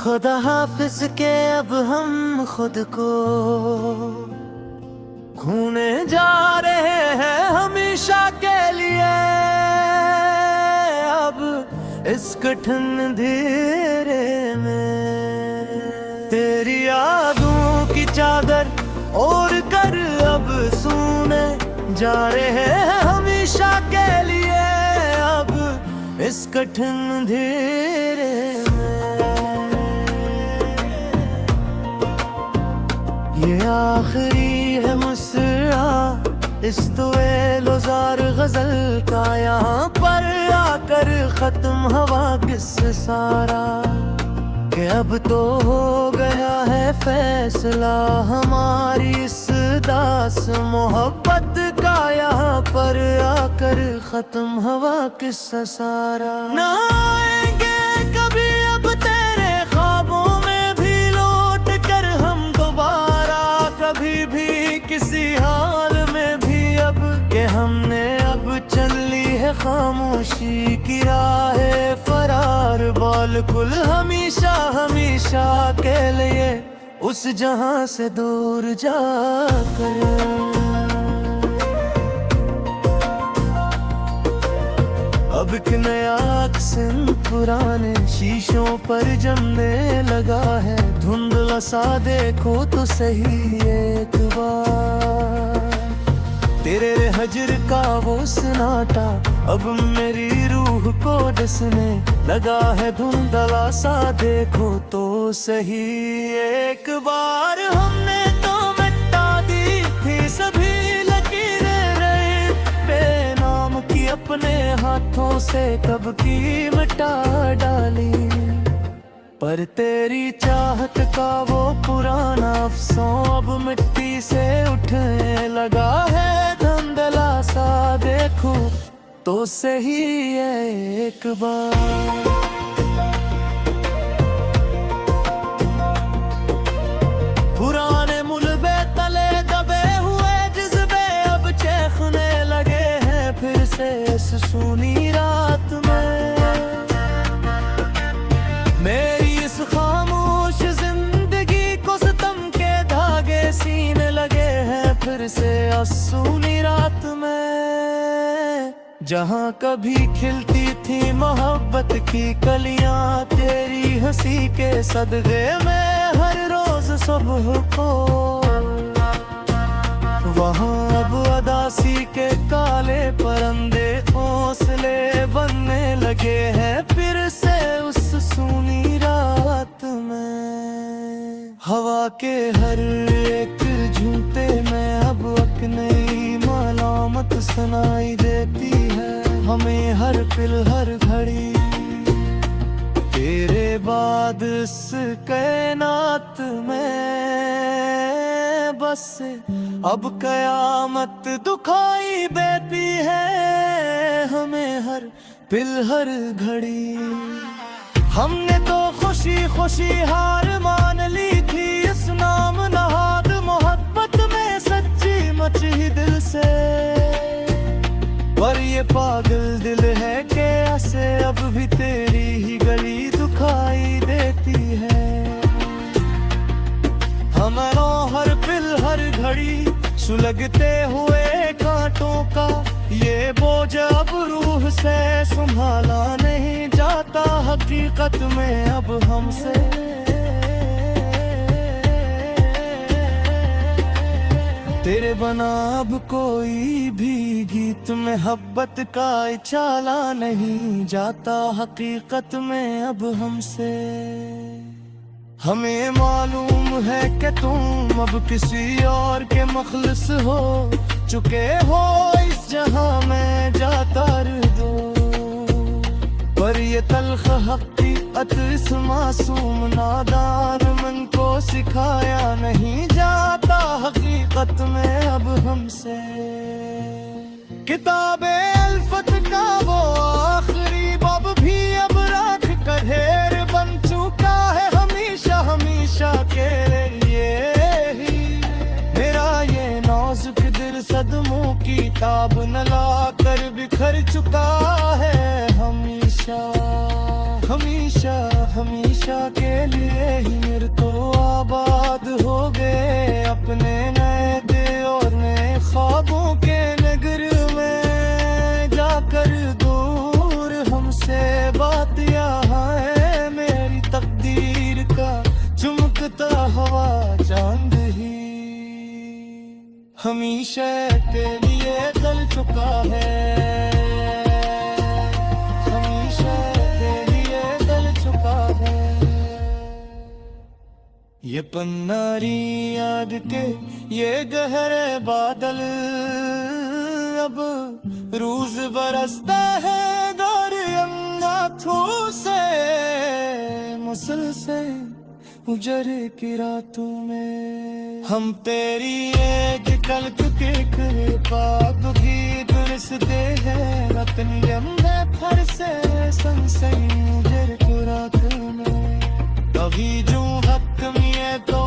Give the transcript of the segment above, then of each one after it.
खुदा हाफिज के अब हम खुद को खोने जा रहे हैं हमेशा के लिए। अब इस कठिन अंधेरे में तेरी यादों की चादर ओढ़ कर अब सोने जा रहे हैं हमेशा के लिए। अब इस कठिन अंधेरे ये आखिरी है मुस्कुरा इस लोज़ार गजल का, यहाँ पर आकर खत्म हवा किस्सा सारा। कि अब तो हो गया है फैसला हमारी इस दास मोहब्बत का, यहाँ पर आकर खत्म हवा किस्सा सारा। ना आएंगे कभी अब तेरे ख्वाबों में भी लौट कर हम दोबारा, कभी भी किसी हाल में भी। अब के हमने अब चल ली है खामोशी की राहे फरार, बिल्कुल हमेशा हमेशा के लिए उस जहां से दूर जाकर। अब एक नया अक्सन पुराने शीशों पर जमने लगा है, धुंधला सा देखो तो सही एक बार। तेरे हजर का वो सन्नाटा अब मेरी रूह को डसने लगा है, धुंधला सा देखो तो सही एक बार। हमने तो मिटा दी थी सभी लकीरें रहे बेनाम की, अपने हाथों से कब की मिटा डाली। पर तेरी चाहत का वो पुराना अफसों अब मिट्टी से उठने लगा है, धुंधला सा देखो तो सही एक बार। पुराने मुलबे तले दबे हुए जज्बे अब चेखने लगे हैं फिर से इस सूनी रात में। मेरी इस खामोश जिंदगी को सितम के धागे सीने लगे हैं फिर से इस सूनी रात में। जहाँ कभी खिलती थी मोहब्बत की कलियां तेरी हंसी के सदक़े में हर रोज सुबह को, वहाँ अब अदासी के काले परंदे हौसले बनने लगे हैं फिर से उस सूनी रात में। हवा के हर एक झूठे में अब एक नई मलामत सुनाई देती है हमें हर पल हर घड़ी। तेरे बाद इस कायनात में बस अब कयामत दुखाई देती है हमें हर पल हर घड़ी। हमने तो खुशी खुशी हार मान ली थी इस नाम नहाद मोहब्बत में सच्ची मच ही दिल से, पर ये पागल दिल है कि ऐसे अब भी तेरी ही गली दुखाई देती है। हमारा हर पल हर घड़ी सुलगते हुए कांटों का ये बोझ अब रूह से संभाला नहीं जाता हकीकत में अब हमसे। तेरे बना अब कोई भी गीत में मोहब्बत का चाला नहीं जाता हकीकत में अब हमसे। हमें मालूम है कि तुम अब किसी और के मखलस हो चुके हो इस जहां में जाता दो, पर ये तल्ख हकीकत इस मासूम नादान मन को सिखाया नहीं जाता हकीकत में अब हमसे। किताबे अल्फत का वो आखिरी बाब भी अब राख का ढेर बन चुका है हमेशा हमेशा के लिए ही। मेरा ये नाजुक दिल सदमों की ताब न ला कर बिखर चुका है हमेशा हमेशा हमेशा। हमेशा के लिए ही मेरे तो आबाद हो गए अपने नए दिल और नए ख्वाबों के नगर में जाकर दूर हमसे बात यहाँ है मेरी तकदीर का चमकता हवा चांद ही हमेशा के लिए जल चुका है हमेशा के लिए जल चुका है ये पन्नारी याद के ये गहरे बादल अब रोज बरसता है दौर अंगाथों से मुसलसल उजर की रातों में हम तेरी एक कल्प के कृपा दुखी दुरसते हैं रतनी में फर से संसई उजर की रातों में कभी जो हक में तो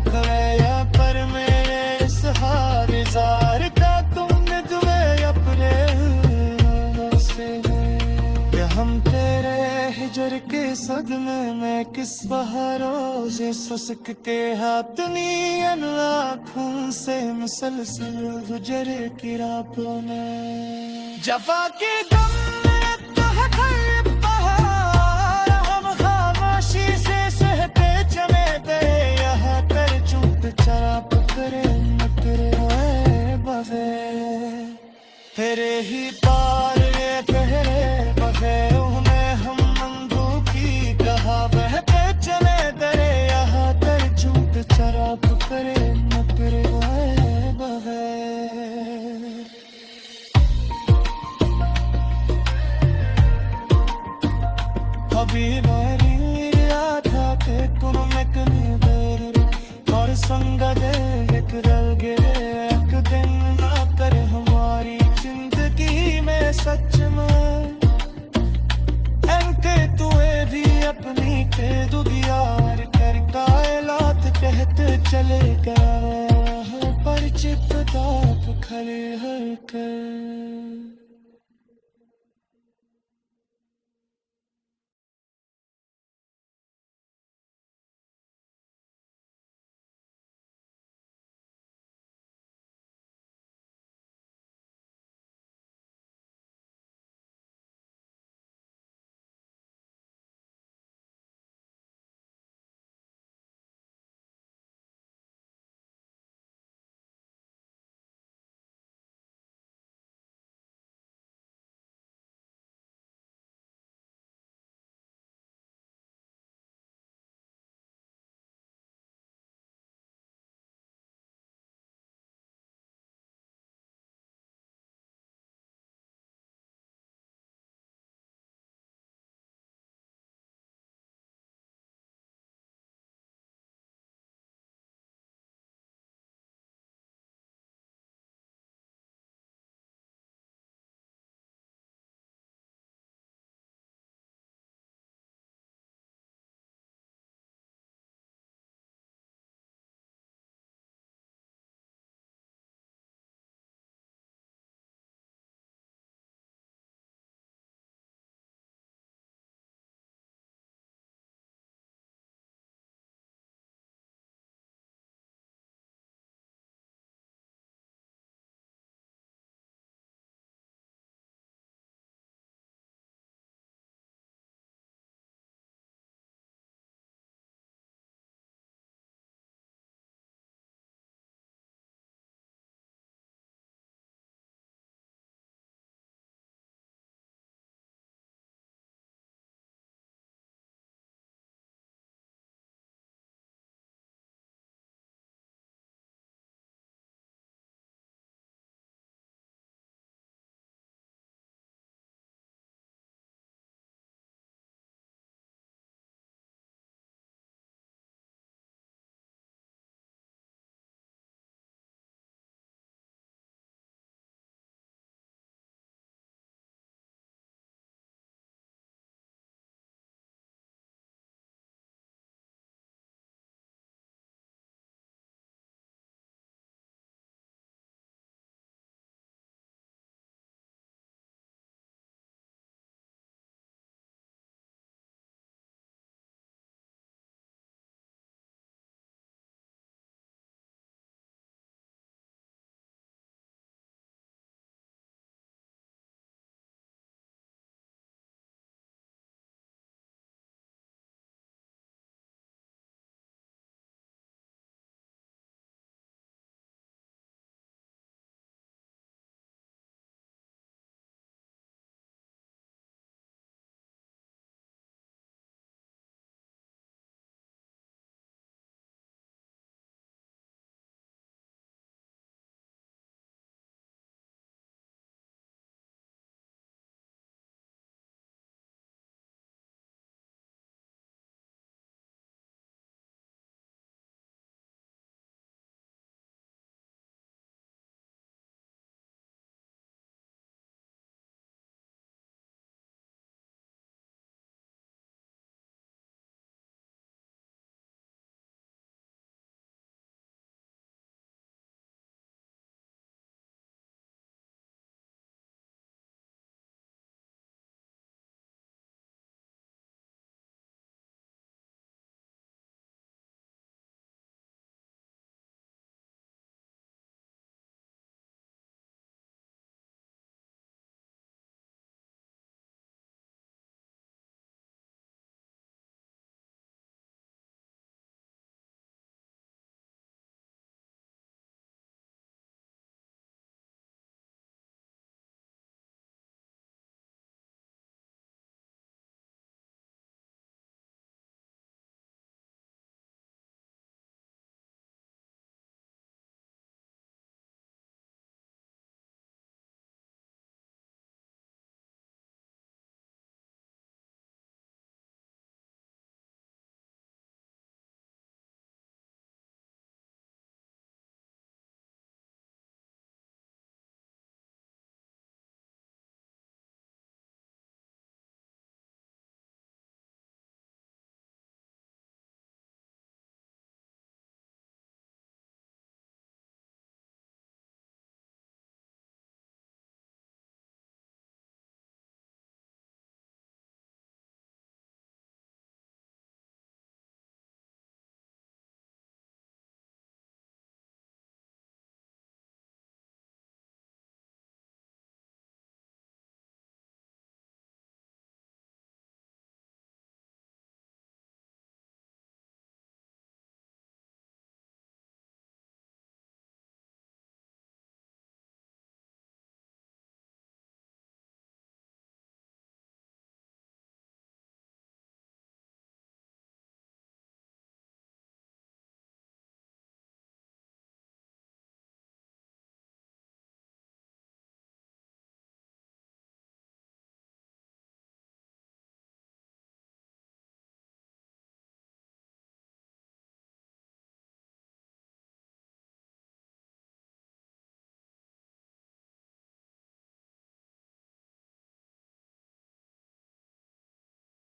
करे पर मेरे इस हार जार का तुमने तुम्हें अपने से हम तेरे हिजर के सदमे में किस बहारों से सुसक के हाथ नीयन आँखों से मुसलसल गुजर की रातों में जफा के दम में तो है खैर बहार हम खामोशी से सहते चले गए यहाँ कर चुप चराप करे नकरे बगे तेरे ही पार ये कहरे बगे उन्हें हम मंदूकी कहा बहते चले दरे यहाँ कर चूक चराप करे नकरे बगे अभी मेरी आधा के तुम में कनी देर और संग दे एक रल गए एक दिन ना कर हमारी जिंदगी में सच में एनके तुए भी अपनी के दुदियार कर कायलात कहते चले गए पर चिप ताप खले हर कर